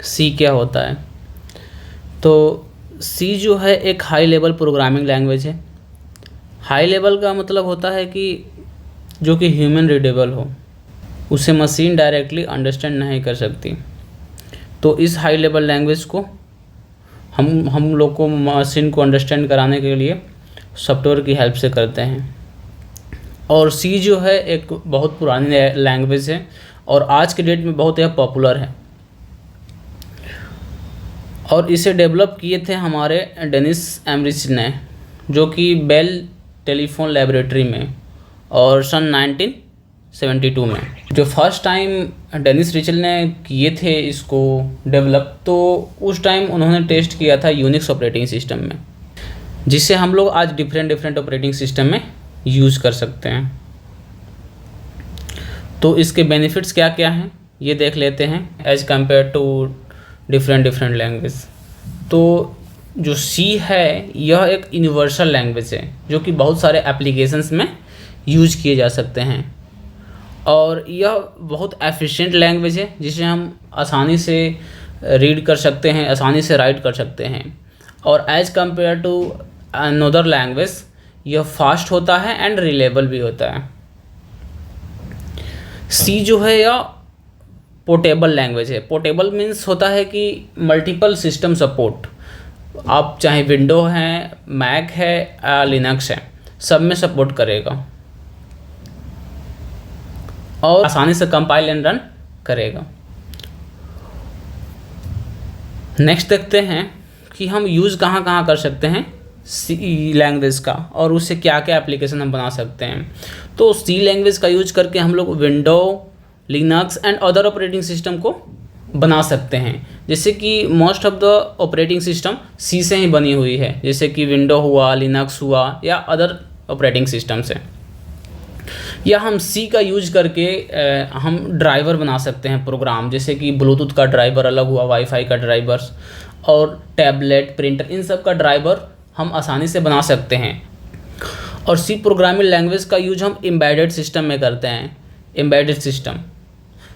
सी क्या होता है? तो सी जो है एक हाई लेवल प्रोग्रामिंग लैंग्वेज है। हाई लेवल का मतलब होता है कि जो कि ह्यूमन रीडेबल हो, उसे मशीन डायरेक्टली अंडरस्टैंड नहीं कर सकती। तो इस हाई लेवल लैंग्वेज को हम लोग को मशीन को अंडरस्टैंड कराने के लिए सॉफ्टवेयर की हेल्प से करते हैं। और सी जो है एक बहुत पुरानी लैंग्वेज है और आज के डेट में बहुत ही पॉपुलर है। और इसे डेवलप किए थे हमारे डेनिस एमरिच ने, जो कि बेल टेलीफोन लैबोरेटरी में, और सन 1972 में जो फर्स्ट टाइम डेनिस रिचल ने किए थे इसको डेवलप, तो उस टाइम उन्होंने टेस्ट किया था यूनिक्स ऑपरेटिंग सिस्टम में, जिसे हम लोग आज डिफरेंट ऑपरेटिंग सिस्टम में यूज़ कर सकते हैं। तो इसके बेनिफिट्स क्या क्या हैं ये देख लेते हैं as compare to different language. तो जो सी है यह एक यूनिवर्सल लैंग्वेज है जो कि बहुत सारे एप्लीकेशंस में यूज किए जा सकते हैं, और यह बहुत एफिशिएंट लैंग्वेज है जिसे हम आसानी से रीड कर सकते हैं, आसानी से राइट कर सकते हैं। और as compare to another language यह फास्ट होता है एंड रिलायबल भी होता है। सी जो है यह पोर्टेबल लैंग्वेज है। पोर्टेबल मीन्स होता है कि मल्टीपल सिस्टम सपोर्ट, आप चाहे विंडो है, मैक है, लिनक्स है, सब में सपोर्ट करेगा और आसानी से कंपाइल एंड रन करेगा। नेक्स्ट देखते हैं कि हम यूज़ कहाँ कहाँ कर सकते हैं सी लैंग्वेज का, और उससे क्या क्या एप्लीकेशन हम बना सकते हैं। तो सी लैंग्वेज का यूज करके हम लोग window, Linux and other operating system को बना सकते हैं। जैसे कि most of the operating system C से ही बनी हुई है, जैसे कि विंडो हुआ, लिनक्स हुआ या अदर ऑपरेटिंग सिस्टम से। या हम सी का यूज करके हम ड्राइवर बना सकते हैं प्रोग्राम, जैसे कि ब्लूटूथ का ड्राइवर अलग हुआ, वाईफाई का ड्राइवर्स और टैबलेट, प्रिंटर, इन सब का ड्राइवर हम आसानी से बना सकते हैं। और सी प्रोग्रामिंग लैंग्वेज का यूज हम एम्बेडेड सिस्टम में करते हैं। एम्बेडेड सिस्टम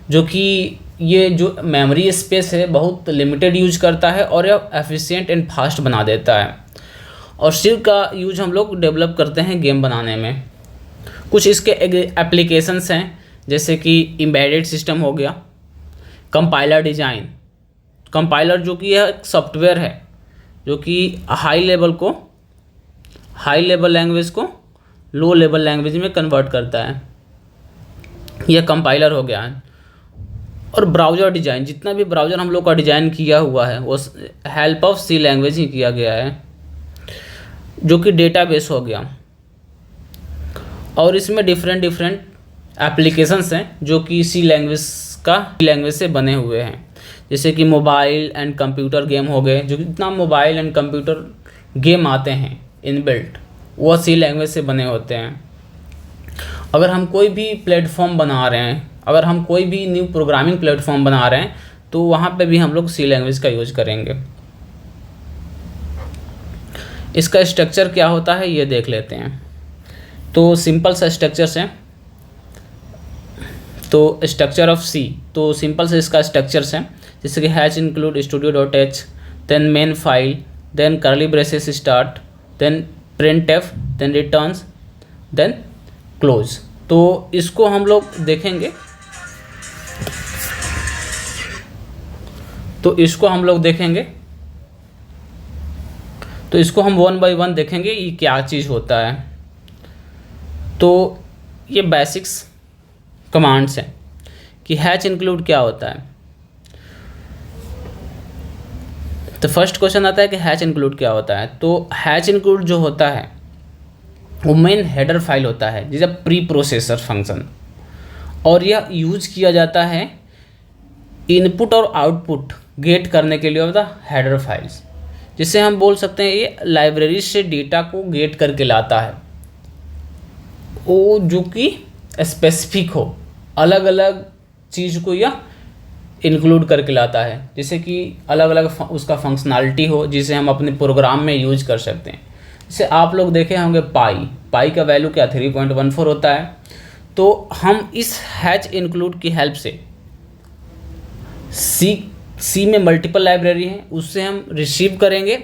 जो कि ये जो मेमोरी स्पेस है बहुत लिमिटेड यूज करता है और यह एफिशिएंट एंड फास्ट बना देता है। और सी का यूज हम लोग डेवलप करते हैं गेम बनाने में। कुछ इसके एप्लीकेशंस हैं, जैसे कि एम्बेडेड सिस्टम हो गया, कंपाइलर डिज़ाइन। कंपाइलर जो कि यह एक सॉफ्टवेयर है जो कि हाई लेवल लैंग्वेज को लो लेवल लैंग्वेज में कन्वर्ट करता है, यह कंपाइलर हो गया। और ब्राउज़र डिज़ाइन, जितना भी ब्राउज़र हम लोग का डिज़ाइन किया हुआ है वो हेल्प ऑफ सी लैंग्वेज ही किया गया है, जो कि डेटाबेस हो गया। और इसमें डिफरेंट एप्लीकेशंस हैं जो कि सी लैंग्वेज से बने हुए हैं, जैसे कि मोबाइल एंड कंप्यूटर गेम हो गए। जो जितना मोबाइल एंड कंप्यूटर गेम आते हैं इनबिल्ट, वह सी लैंग्वेज से बने होते हैं। अगर हम कोई भी प्लेटफॉर्म बना रहे हैं, अगर हम कोई भी न्यू प्रोग्रामिंग प्लेटफॉर्म बना रहे हैं, तो वहाँ पे भी हम लोग सी लैंग्वेज का यूज करेंगे। इसका स्ट्रक्चर क्या होता है ये देख लेते हैं। तो सिंपल सा स्ट्रक्चर्स हैं। तो स्ट्रक्चर ऑफ सी, तो सिंपल से इसका स्ट्रक्चर्स हैं, जैसे कि hash include studio.h, then main file, then curly braces start, then printf, then returns, then close. तो इसको हम लोग देखेंगे। तो इसको हम वन बाय वन देखेंगे ये क्या चीज़ होता है। तो ये बेसिक्स कमांड्स हैं कि हैच इंक्लूड क्या होता है। तो फर्स्ट क्वेश्चन आता है कि हैच इंक्लूड क्या होता है। तो हैच इंक्लूड जो होता है वो मेन हेडर फाइल होता है, जिसे प्री प्रोसेसर फंक्शन, और यह यूज किया जाता है इनपुट और आउटपुट गेट करने के लिए होता है हेडर फाइल्स, जिसे हम बोल सकते हैं ये लाइब्रेरी से डेटा को गेट करके लाता है, वो जो कि स्पेसिफिक हो, अलग अलग चीज़ को यह इंक्लूड करके लाता है, जैसे कि अलग अलग उसका फंक्शनैलिटी हो जिसे हम अपने प्रोग्राम में यूज कर सकते हैं। जैसे आप लोग देखे होंगे पाई का वैल्यू क्या 3.14 होता है। तो हम इस हैच इंक्लूड की हेल्प से सी सी में मल्टीपल लाइब्रेरी है, उससे हम रिसीव करेंगे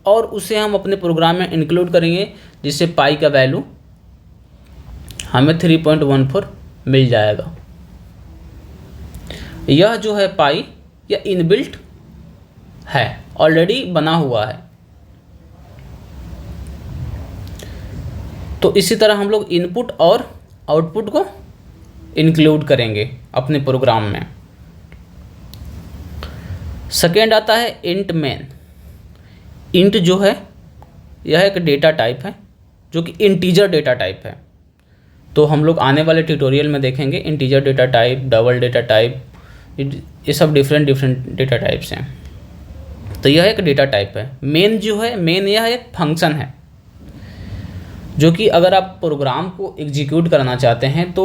और उसे हम अपने प्रोग्राम में इंक्लूड करेंगे, जिससे पाई का वैल्यू हमें 3.14 मिल जाएगा। यह जो है पाई यह इनबिल्ट है, ऑलरेडी बना हुआ है। तो इसी तरह हम लोग इनपुट और आउटपुट को इंक्लूड करेंगे अपने प्रोग्राम में। सेकेंड आता है इंट मेन। इंट जो है यह एक डेटा टाइप है जो कि इंटीजर डेटा टाइप है। तो हम लोग आने वाले ट्यूटोरियल में देखेंगे integer data type, double data type, ये सब डिफरेंट डेटा टाइप्स हैं। तो यह एक डेटा टाइप है। मेन जो है, मेन यह एक फंक्शन है जो कि अगर आप प्रोग्राम को एग्जीक्यूट करना चाहते हैं तो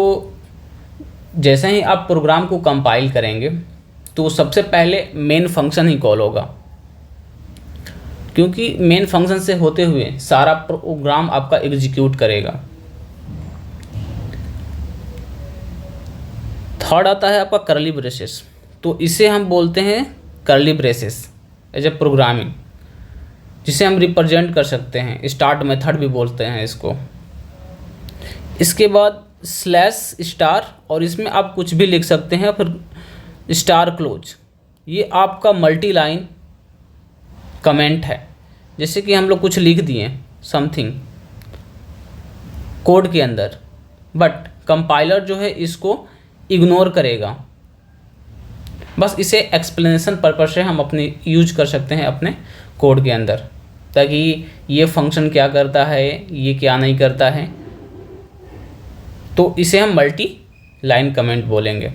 जैसे ही आप प्रोग्राम को कंपाइल करेंगे तो सबसे पहले मेन फंक्शन ही कॉल होगा, क्योंकि मेन फंक्शन से होते हुए सारा प्रोग्राम आपका एग्जीक्यूट करेगा। थर्ड आता है आपका कर्ली ब्रेसेस। तो इसे हम बोलते हैं curly braces as a programming, जिसे हम रिप्रेजेंट कर सकते हैं, स्टार्ट मेथड भी बोलते हैं इसको। इसके बाद स्लैश स्टार, और इसमें आप कुछ भी लिख सकते हैं, फिर स्टार क्लोज। ये आपका मल्टी लाइन कमेंट है। जैसे कि हम लोग कुछ लिख दिए समथिंग कोड के अंदर, बट कंपाइलर जो है इसको इग्नोर करेगा। बस इसे एक्सप्लेनेशन पर्पस से हम अपने यूज कर सकते हैं अपने कोड के अंदर, ताकि ये फंक्शन क्या करता है, ये क्या नहीं करता है। तो इसे हम मल्टी लाइन कमेंट बोलेंगे।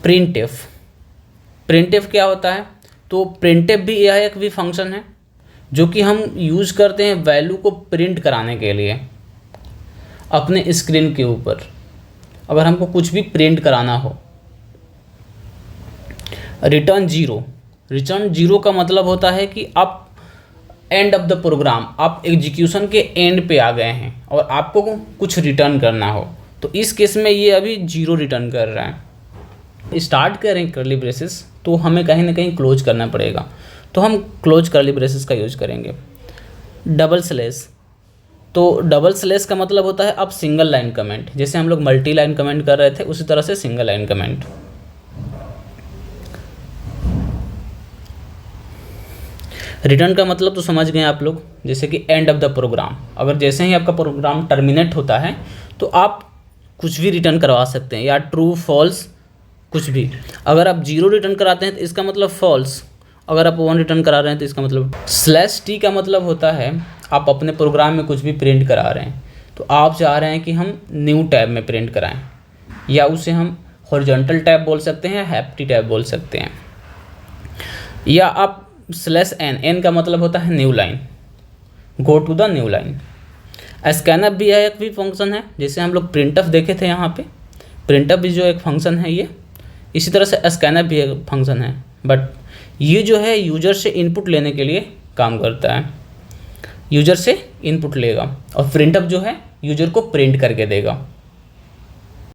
प्रिंटफ। प्रिंटफ क्या होता है? तो प्रिंटफ भी यह एक भी फंक्शन है जो कि हम यूज करते हैं वैल्यू को प्रिंट कराने के लिए अपने स्क्रीन के ऊपर, अगर हमको कुछ भी प्रिंट कराना हो। Return zero. रिटर्न जीरो का मतलब होता है कि आप एंड ऑफ द प्रोग्राम, आप एग्जीक्यूशन के एंड पे आ गए हैं और आपको कुछ रिटर्न करना हो, तो इस केस में ये अभी जीरो रिटर्न कर रहा है। स्टार्ट करें कर्ली ब्रेसेस तो हमें कहीं ना कहीं क्लोज करना पड़ेगा, तो हम क्लोज कर्ली ब्रेसेस का यूज करेंगे। Double slash. तो डबल स्लैश का मतलब होता है अब सिंगल लाइन कमेंट। जैसे हम लोग मल्टी लाइन कमेंट कर रहे थे उसी तरह से सिंगल लाइन कमेंट। रिटर्न का मतलब तो समझ गए आप लोग, जैसे कि एंड ऑफ द प्रोग्राम। अगर जैसे ही आपका प्रोग्राम टर्मिनेट होता है तो आप कुछ भी रिटर्न करवा सकते हैं, या ट्रू फॉल्स कुछ भी। अगर आप जीरो रिटर्न कराते हैं तो इसका मतलब फॉल्स, अगर आप 1 रिटर्न करा रहे हैं तो इसका मतलब। स्लैश टी का मतलब होता है आप अपने प्रोग्राम में कुछ भी प्रिंट करा रहे हैं, तो आप चाह रहे हैं कि हम न्यू टैब में प्रिंट कराएं, या उसे हम हॉरिजॉन्टल टैब बोल सकते हैं, हैप्टी टैब बोल सकते हैं। या आप स्लैश एन, एन का मतलब होता है new line, go to the new line. Scanf भी यह एक भी फंक्शन है, जैसे हम लोग प्रिंटअप देखे थे यहाँ पे, प्रिंटअप भी जो एक फंक्शन है ये। इसी तरह से स्कैनअप भी एक फंक्शन है, बट ये जो है यूजर से इनपुट लेने के लिए काम करता है। यूजर से इनपुट लेगा और प्रिंटअप जो है यूजर को प्रिंट करके देगा।